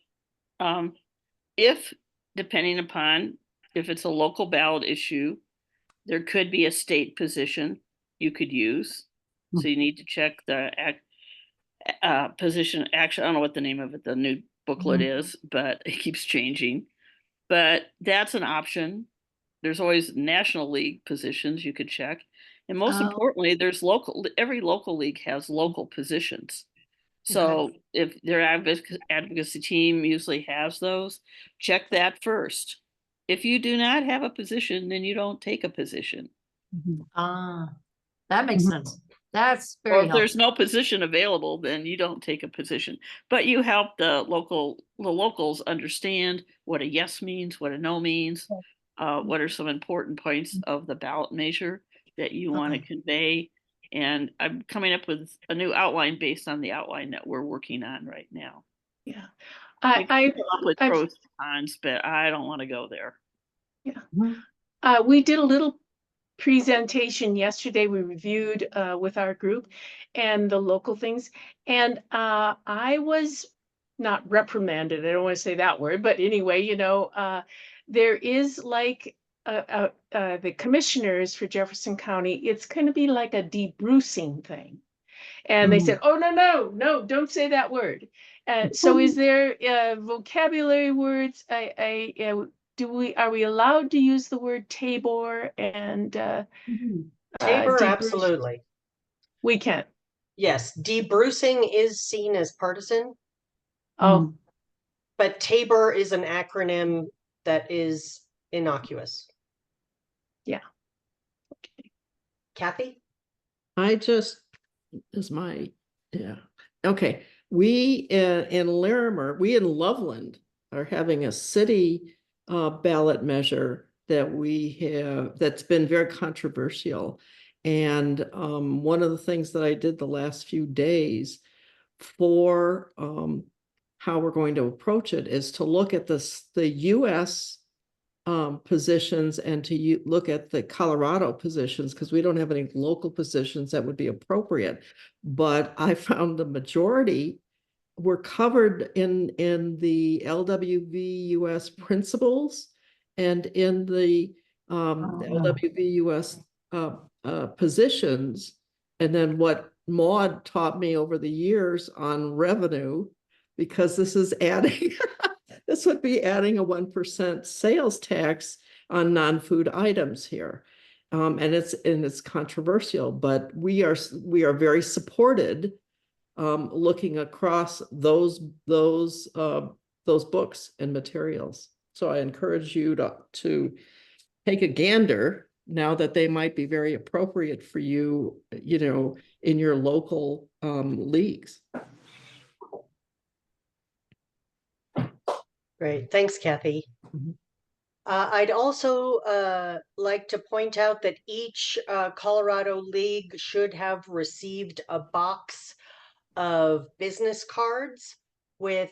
If, depending upon if it's a local ballot issue, there could be a state position you could use. So you need to check the position action. I don't know what the name of it, the new booklet is, but it keeps changing. But that's an option. There's always National League positions you could check. And most importantly, there's every local league has local positions. So if their advocacy team usually has those, check that first. If you do not have a position, then you don't take a position. That makes sense. That's very helpful. Or if there's no position available, then you don't take a position. But you help the locals understand what a yes means, what a no means, what are some important points of the ballot measure that you want to convey. And I'm coming up with a new outline based on the outline that we're working on right now. Yeah. I come up with pros and cons, but I don't want to go there. Yeah. We did a little presentation yesterday. We reviewed with our group and the local things. And I was not reprimanded. I don't want to say that word, but anyway, you know, there is like the commissioners for Jefferson County, it's going to be like a debrucing thing. And they said, oh, no, don't say that word. So is there vocabulary words? Are we allowed to use the word Tabor and Tabor? Absolutely. We can. Yes, debrucing is seen as partisan. Oh. But Tabor is an acronym that is innocuous. Yeah. Okay. Kathy? Okay. We in Larimer, we in Loveland are having a city ballot measure that's been very controversial. And one of the things that I did the last few days for how we're going to approach it is to look at the US positions and to look at the Colorado positions, because we don't have any local positions that would be appropriate. But I found the majority were covered in the LWV US principles and in the LWV US positions. And then what Maud taught me over the years on revenue, because this is adding, this would be adding a 1% sales tax on non-food items here. And it's controversial, but we are very supported looking across those those books and materials. So I encourage you to take a gander now that they might be very appropriate for you, you know, in your local leagues. Great, thanks, Kathy. I'd also like to point out that each Colorado league should have received a box of business cards with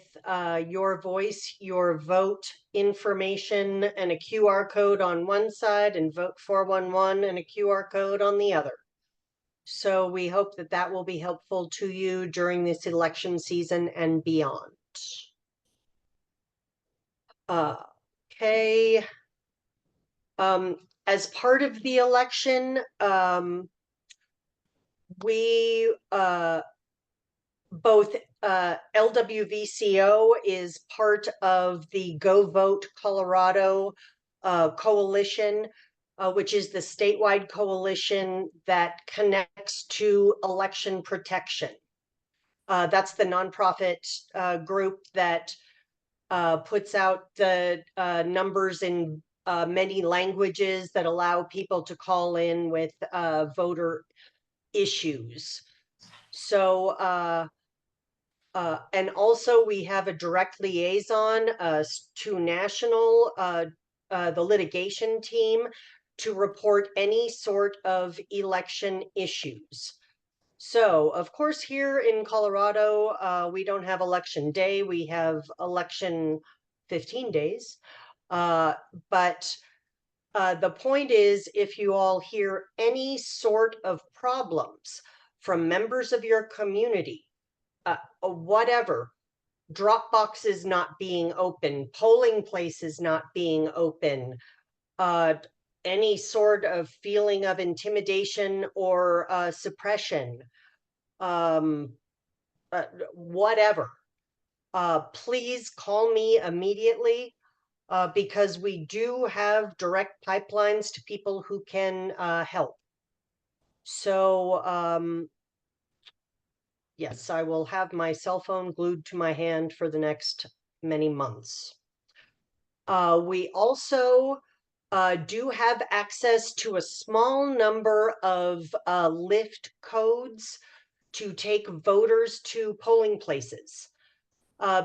your voice, your vote information, and a QR code on one side, and Vote 411 and a QR code on the other. So we hope that that will be helpful to you during this election season and beyond. Okay. As part of the election, we both LWVCO is part of the Go Vote Colorado coalition, which is the statewide coalition that connects to election protection. That's the nonprofit group that puts out the numbers in many languages that allow people to call in with voter issues. So, and also we have a direct liaison to national, the litigation team, to report any sort of election issues. So, of course, here in Colorado, we don't have election day. We have election 15 days. But the point is, if you all hear any sort of problems from members of your community, whatever, drop boxes not being open, polling places not being open, any sort of feeling of intimidation or suppression, whatever, please call me immediately, because we do have direct pipelines to people who can help. So yes, I will have my cell phone glued to my hand for the next many months. We also do have access to a small number of lift codes to take voters to polling places.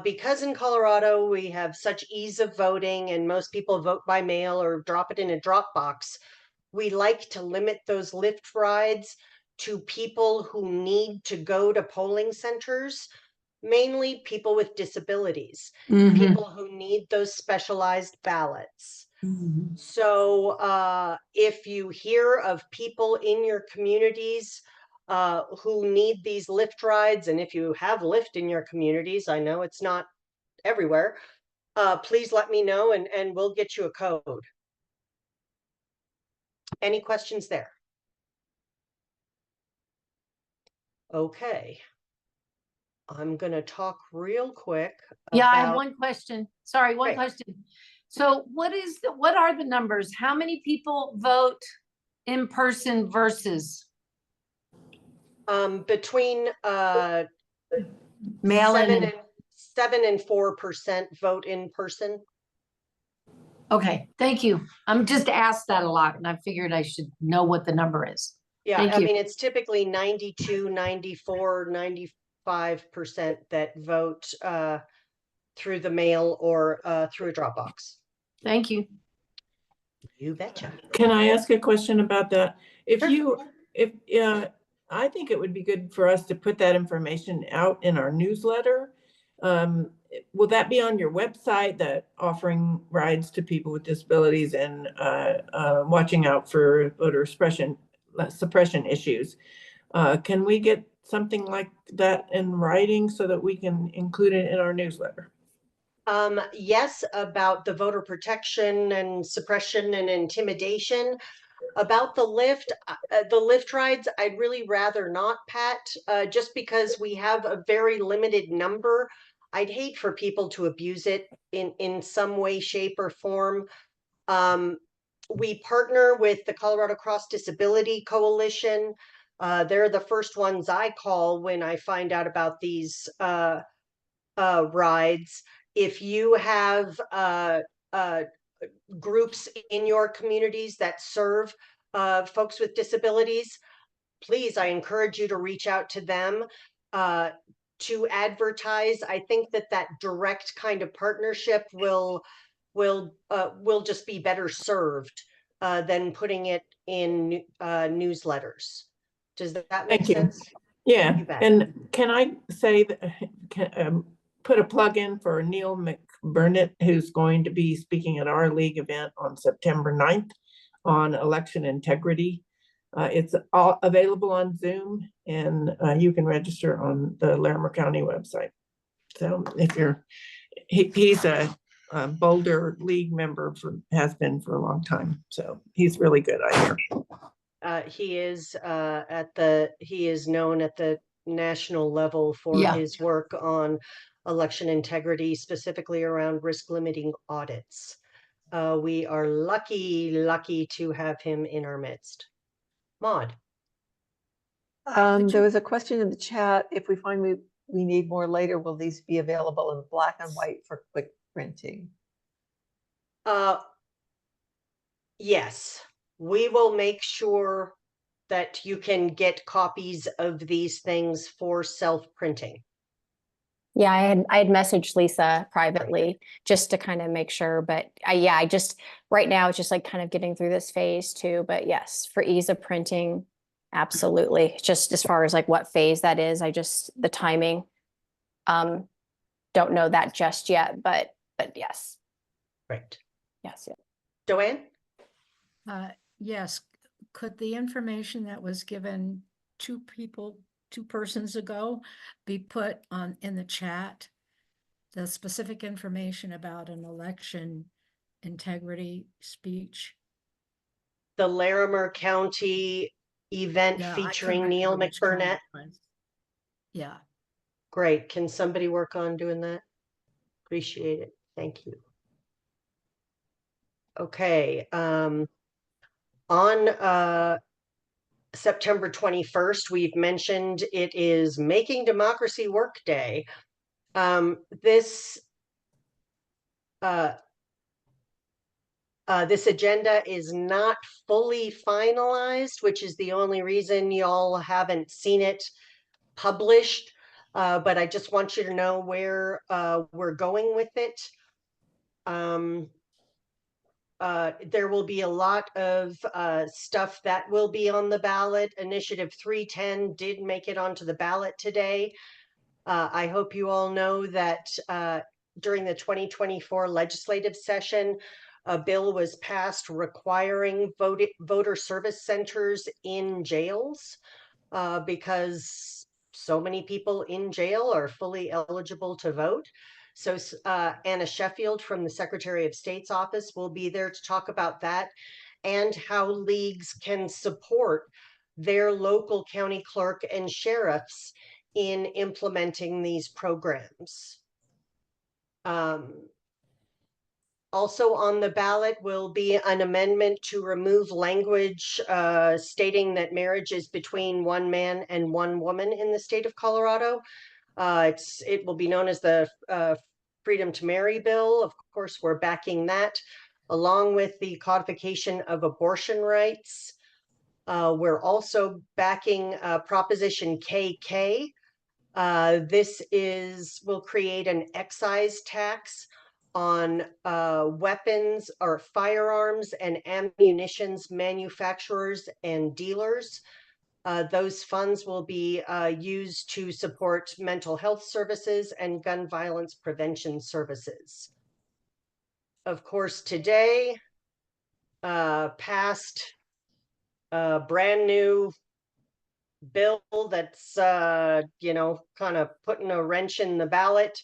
Because in Colorado, we have such ease of voting and most people vote by mail or drop it in a drop box, we like to limit those lift rides to people who need to go to polling centers, mainly people with disabilities, people who need those specialized ballots. So if you hear of people in your communities who need these lift rides, and if you have Lyft in your communities, I know it's not everywhere, please let me know and we'll get you a code. Any questions there? Okay. I'm gonna talk real quick. Yeah, I have one question. Sorry, one question. So what are the numbers? How many people vote in person versus? Between Mail-in 7 and 4% vote in person. Okay, thank you. I'm just asked that a lot and I figured I should know what the number is. Yeah, Thank I you. mean, it's typically 92, 94, 95% that vote through the mail or through a drop box. Thank you. You betcha. Can I ask a question about that? I think it would be good for us to put that information out in our newsletter. Will that be on your website, that offering rides to people with disabilities and watching out for voter suppression issues? Can we get something like that in writing so that we can include it in our newsletter? Yes, about the voter protection and suppression and intimidation. About the lift rides, I'd really rather not, Pat, just because we have a very limited number. I'd hate for people to abuse it in some way, shape, or form. We partner with the Colorado Cross Disability Coalition. They're the first ones I call when I find out about these rides. if you have groups in your communities that serve folks with disabilities, please, I encourage you to reach out to them to advertise. I think that direct kind of partnership will just be better served than putting it in newsletters. Does that make sense? Yeah, You bet. and can I say that, put a plug in for Neil McBurnett, who's going to be speaking at our league event on September 9th on election integrity. It's all available on Zoom, and you can register on the Larimer County website. So if you're, he's a Boulder League member has been for a long time. So he's really good, I hear. He is he is known at the national level for his work on election integrity, specifically around risk limiting audits. We are lucky to have him in our midst. Maud. There was a question in the chat. If we find we need more later, will these be available in black and white for quick printing? Yes, we will make sure that you can get copies of these things for self-printing. Yeah, I had messaged Lisa privately just to kind of make sure, but I just right now it's just like kind of getting through this phase too. But yes, for ease of printing, absolutely. Just as far as like what phase that is, the timing, don't know that just yet, but yes. Right. Yes. Yeah. Joanne? Yes. Could the information that was given two persons ago be put in the chat? The specific information about an election integrity speech. The Larimer County event featuring Neil McBurnett. Yeah. Great. Can somebody work on doing that? Appreciate it. Thank you. Okay. On September 21st, we've mentioned it is Making Democracy Work Day. This agenda is not fully finalized, which is the only reason y'all haven't seen it published. But I just want you to know where we're going with it. There will be a lot of stuff that will be on the ballot. Initiative 310 did make it onto the ballot today. I hope you all know that during the 2024 legislative session, a bill was passed requiring voter service centers in jails because so many people in jail are fully eligible to vote. So Anna Sheffield from the Secretary of State's office will be there to talk about that and how leagues can support their local county clerk and sheriffs in implementing these programs. Also on the ballot will be an amendment to remove language stating that marriage is between one man and one woman in the state of Colorado. It will be known as the Freedom to Marry bill. Of course, we're backing that, along with the codification of abortion rights. We're also backing Proposition KK. This will create an excise tax on weapons or firearms and ammunitions manufacturers and dealers. Those funds will be used to support mental health services and gun violence prevention services. Of course, today passed a brand new bill that's kind of putting a wrench in the ballot,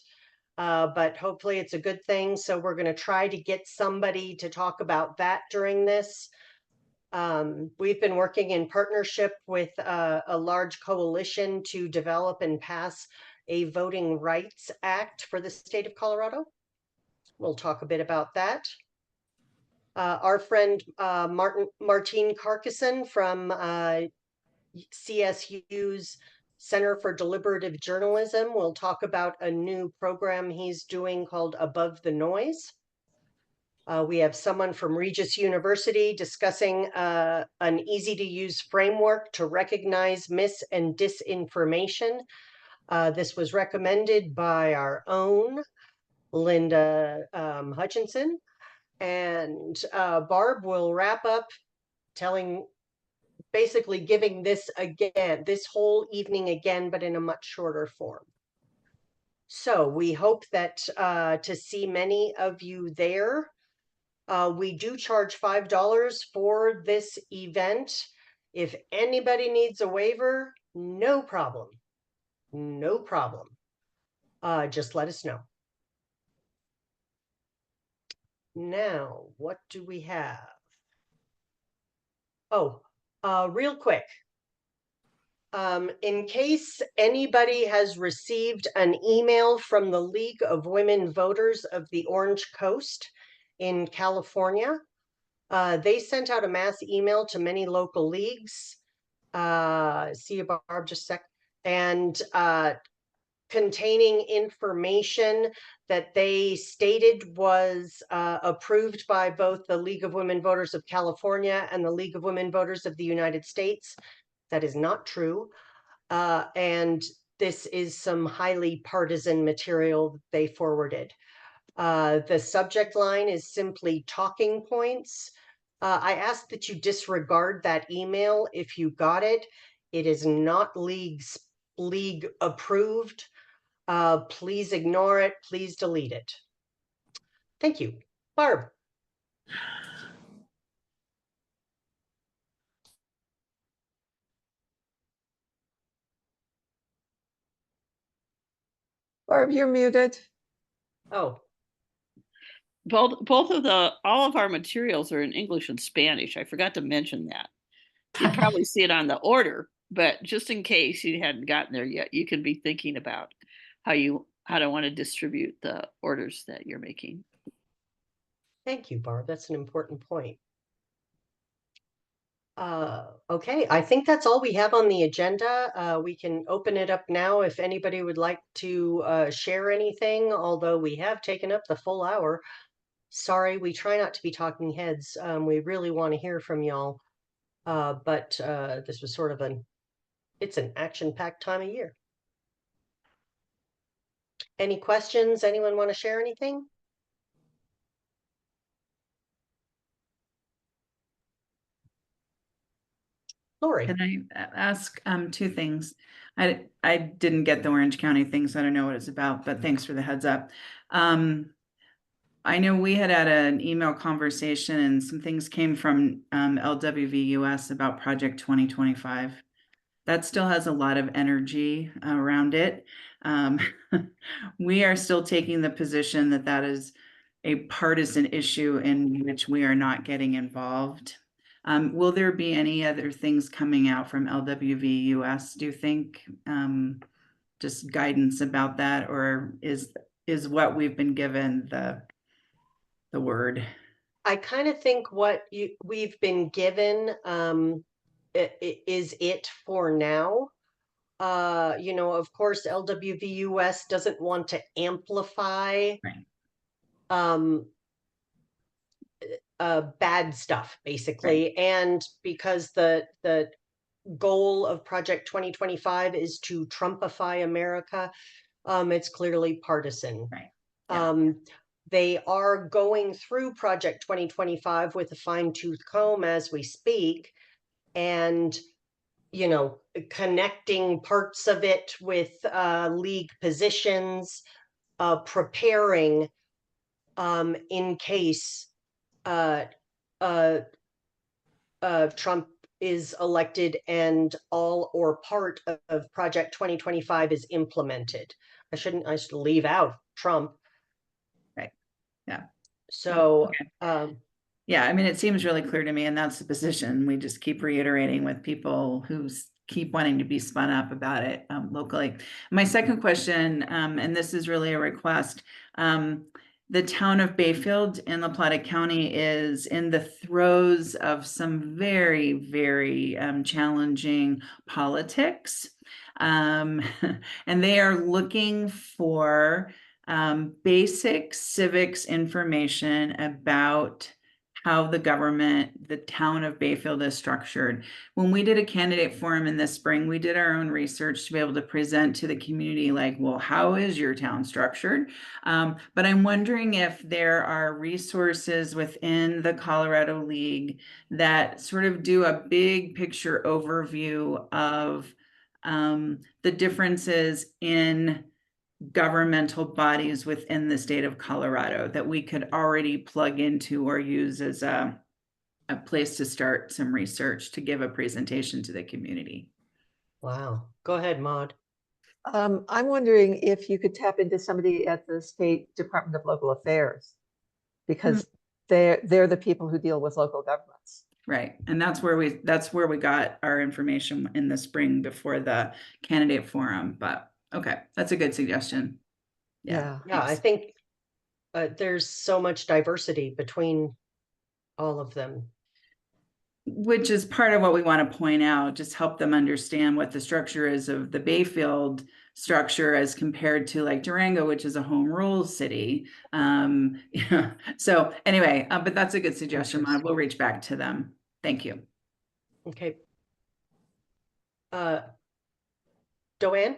but hopefully it's a good thing. So we're going to try to get somebody to talk about that during this. We've been working in partnership with a large coalition to develop and pass a Voting Rights Act for the state of Colorado. We'll talk a bit about that. Our friend Martine Carcason from CSU's Center for Deliberative Journalism will talk about a new program he's doing called Above the Noise. We have someone from Regis University discussing an easy-to-use framework to recognize mis- and disinformation. This was recommended by our own Linda Hutchinson. And Barb will wrap up basically giving this again, this whole evening again, but in a much shorter form. So we hope that to see many of you there. We do charge $5 for this event. If anybody needs a waiver, no problem. No problem. Just let us know. Now, what do we have? Oh, real quick. In case anybody has received an email from the League of Women Voters of the Orange Coast in California, they sent out a mass email to many local leagues. See you, Barb, just a sec. And containing information that they stated was approved by both the League of Women Voters of California and the League of Women Voters of the United States. That is not true. And this is some highly partisan material that they forwarded. The subject line is simply talking points. I ask that you disregard that email if you got it. It is not league approved. Please ignore it. Please delete it. Thank you. Barb. Barb, you're muted. Oh. All of our materials are in English and Spanish. I forgot to mention that. You'd probably see it on the order, but just in case you hadn't gotten there yet, you can be thinking about how to want to distribute the orders that you're making. Thank you, Barb. That's an important point. Okay, I think that's all we have on the agenda. We can open it up now if anybody would like to share anything, although we have taken up the full hour. Sorry, we try not to be talking heads. We really want to hear from y'all. But this was sort of it's an action-packed time of year. Any questions? Anyone want to share anything? Lori. Can I ask two things? I didn't get the Orange County thing, so I don't know what it's about, but thanks for the heads up. I know we had an email conversation and some things came from LWVUS about Project 2025. That still has a lot of energy around it. We are still taking the position that that is a partisan issue in which we are not getting involved. Will there be any other things coming out from LWVUS, do you think? Just guidance about that, or is what we've been given the word? I kind of think what we've been given is it for now. You know, of course, LWVUS doesn't want to amplify bad stuff, basically. Right. And because the goal of Project 2025 is to Trumpify America, it's clearly partisan. Right. Yeah. They are going through Project 2025 with a fine-tooth comb as we speak, and you know, connecting parts of it with league positions, preparing in case Trump is elected and all or part of Project 2025 is implemented. I should leave out Trump. Right. Yeah. So, okay. Yeah, I mean, it seems really clear to me, and that's the position we just keep reiterating with people who keep wanting to be spun up about it locally. My second question, and this is really a request, the town of Bayfield in La Plata County is in the throes of some very, very challenging politics. And they are looking for basic civics information about how the government, the town of Bayfield is structured. When we did a candidate forum in the spring, we did our own research to be able to present to the community like, well, how is your town structured? But I'm wondering if there are resources within the Colorado League that sort of do a big picture overview of the differences in governmental bodies within the state of Colorado that we could already plug into or use as a place to start some research to give a presentation to the community. Wow. Go ahead, Maude. I'm wondering if you could tap into somebody at the State Department of Local Affairs, because they're the people who deal with local governments. Right. And that's where we got our information in the spring before the candidate forum. But okay, that's a good suggestion. Yeah. I think there's so much diversity between all of them. Which is part of what we want to point out, just help them understand what the structure is of the Bayfield structure as compared to like Durango, which is a home rule city. So anyway, but that's a good suggestion. We'll reach back to them. Thank you. Okay. Joanne?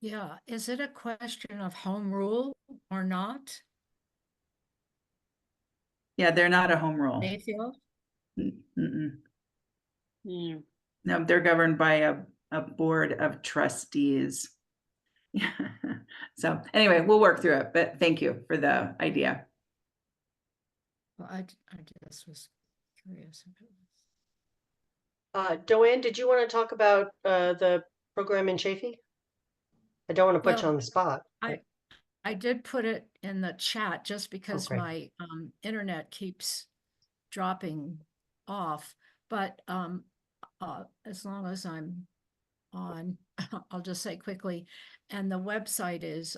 Yeah, is it a question of home rule or not? Yeah, they're not a home rule. Bayfield? No, they're governed by a board of trustees. So anyway, we'll work through it, but thank you for the idea. Well, I just was curious. Joanne, did you want to talk about the program in Chaffee? I don't want to put you on the spot. I did put it in the chat just because my internet keeps dropping off, but as long as I'm on, I'll just say quickly, and the website is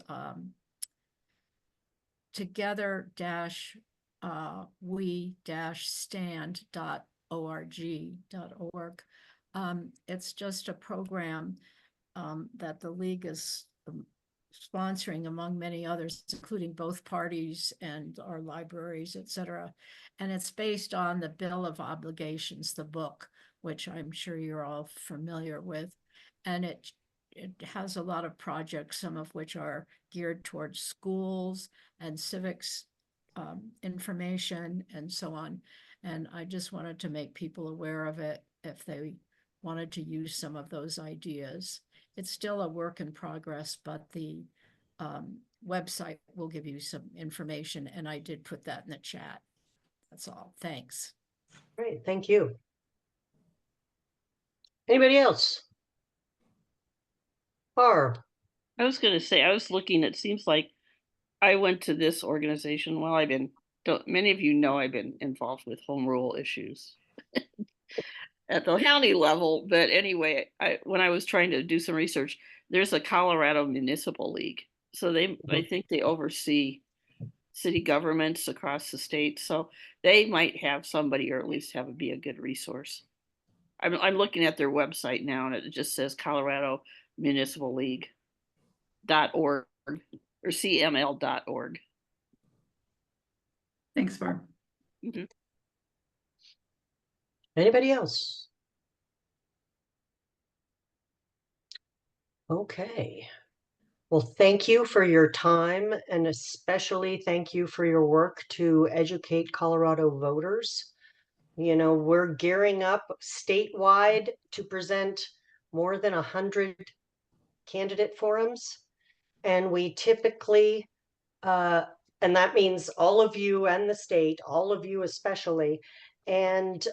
together-we-stand.org. It's just a program that the League is sponsoring, among many others, including both parties and our libraries, etc. And it's based on the Bill of Obligations, the book, which I'm sure you're all familiar with. And it has a lot of projects, some of which are geared towards schools and civics information and so on. And I just wanted to make people aware of it if they wanted to use some of those ideas. It's still a work in progress, but the website will give you some information, and I did put that in the chat. That's all. Thanks. Great, thank you. Anybody else? Barb. I was going to say, I was looking, it seems like I went to this organization. Well, many of you know I've been involved with home rule issues at the county level. But anyway, when I was trying to do some research, there's a Colorado Municipal League. So I think they oversee city governments across the state. So they might have somebody, or at least be a good resource. I'm looking at their website now, and it just says Colorado Municipal League.org or CML.org. Thanks, Barb. Anybody else? Okay. Well, thank you for your time, and especially thank you for your work to educate Colorado voters. You know, we're gearing up statewide to present more than 100 candidate forums, and we typically, and that means all of you and the state, all of you especially, and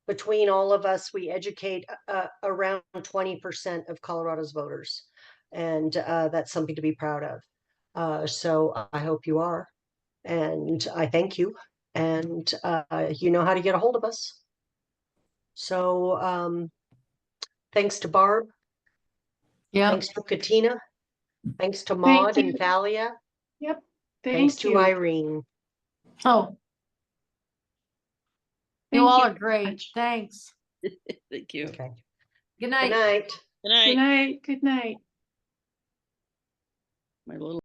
between all of us, we educate around 20% of Colorado's voters. And that's something to be proud of. So I hope you are. And I thank you. And you know how to get a hold of us. So thanks to Barb. Yeah. Thanks to Katina. Thanks to Maude and Thalia. Yep. Thanks to Irene. Oh. You all are great. Thanks. Thank you. Okay. Good night. Good night. Good night. Good night. Good night. My little